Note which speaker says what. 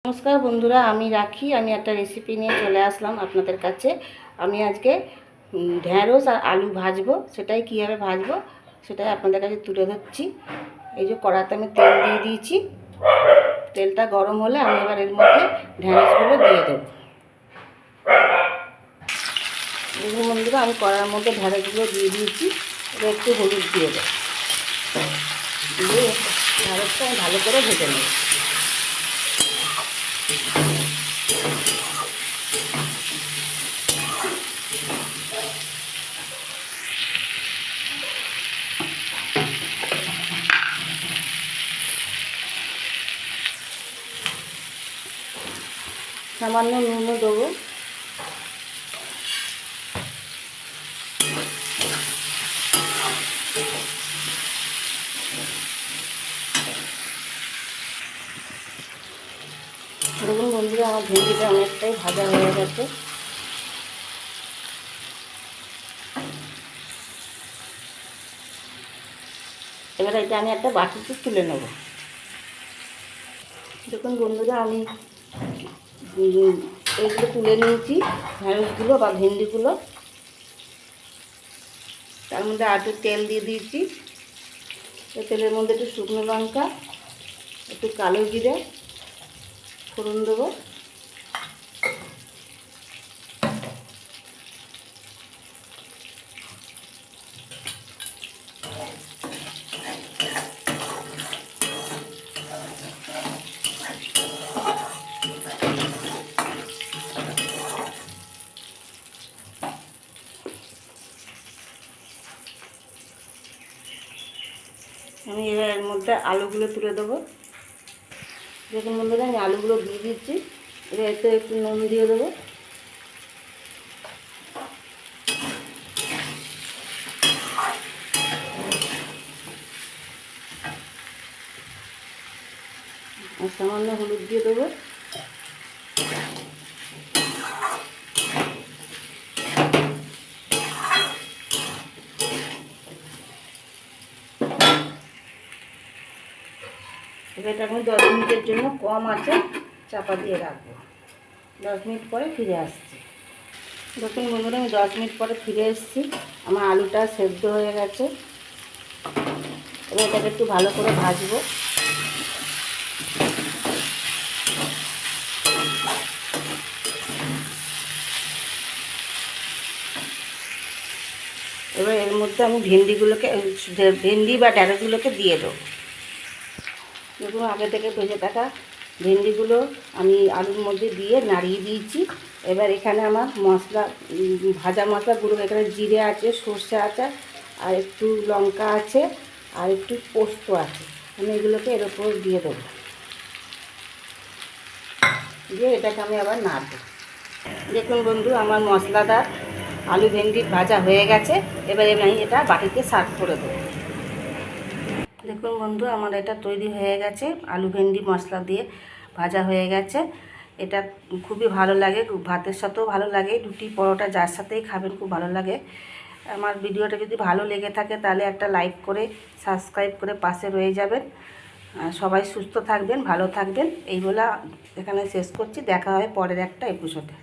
Speaker 1: নমস্কার বন্ধুরা, আমি রাখি। আমি একটা রেসিপি নিয়ে চলে আসলাম আপনাদের কাছে। আমি আজকে ঢ্যাঁড়স আর আলু ভাজবো। সেটাই কীভাবে ভাজবো সেটাই আপনাদের কাছে তুলে ধরছি। এই যে কড়াতে আমি তেল দিয়ে দিয়েছি। তেলটা গরম হলে আমি এবার এর মধ্যে ঢ্যাঁড়সগুলো দিয়ে দেবো। দেখুন বন্ধুরা, আমি কড়ার মধ্যে ঢ্যাঁড়সগুলো দিয়ে দিয়েছি। এবার একটু হলুদ দিয়ে দেবো, দিয়ে ঢ্যাঁড়সটা আমি ভালো করে ভেজে নেব। সামান্য নুনও দেবো। দেখুন বন্ধুরা, আমার ভেন্ডিটা অনেকটাই ভাজা হয়ে গেছে। এবার এটা আমি একটা বাটিতে তুলে নেব। দেখুন বন্ধুরা, আমি এইগুলো তুলে নিয়েছি, ঢ্যাঁড়সগুলো বা ভেন্ডিগুলো। তার মধ্যে একটু তেল দিয়ে দিয়েছি। তেলের মধ্যে একটু শুকনো লঙ্কা, একটু কালো জিরে ফোড়ন দেবো। আমি এবার এর মধ্যে আলুগুলো তুলে দেবো। দেখুন বন্ধুরা, আমি আলুগুলো দিয়ে দিচ্ছি। এবার এতে একটু নুন দিয়ে দেবো। আর সামান্য হলুদ দিয়ে দেবো। এবার এটা আমি 10 মিনিটের জন্য কম আঁচে চাপা দিয়ে রাখবো। 10 মিনিট পরে ফিরে আসছি। দেখুন বন্ধুরা, আমি 10 মিনিট পরে ফিরে এসেছি। আমার আলুটা সেদ্ধ হয়ে গেছে। এবার এটাকে একটু ভালো করে ভাজবো। এবার এর মধ্যে আমি ভেন্ডি বা ঢ্যাঁড়সগুলোকে দিয়ে দেবো। দেখুন, আগে থেকে ভেজে থাকা ভেন্ডিগুলো আমি আলুর মধ্যে দিয়ে নাড়িয়ে দিয়েছি। এবার এখানে আমার মশলা, ভাজা মশলা গুঁড়ো, এখানে জিরে আছে, সর্ষে আছে, আর একটু লঙ্কা আছে, আর একটু পোস্ত আছে। আমি এগুলোকে এর ওপর দিয়ে দেবো। দিয়ে এটাকে আমি আবার নাড়বো। দেখুন বন্ধু, আমার মশলাদার আলু ভেন্ডি ভাজা হয়ে গেছে। এবার আমি এটা বাটিতে সার্ভ করে দেবো। দেখুন বন্ধু, আমার এটা তৈরি হয়ে গেছে। আলু ভেন্ডি মশলা দিয়ে ভাজা হয়ে গেছে। এটা খুবই ভালো লাগে, ভাতের সাথেও ভালো লাগে, রুটি পরোটা যার সাথেই খাবেন খুব ভালো লাগে। আমার ভিডিওটা যদি ভালো লেগে থাকে তাহলে একটা লাইক করে সাবস্ক্রাইব করে পাশে রয়ে যাবেন। সবাই সুস্থ থাকবেন, ভালো থাকবেন। এই বলে এখানে শেষ করছি। দেখা হয় পরের একটা এপিসোডে।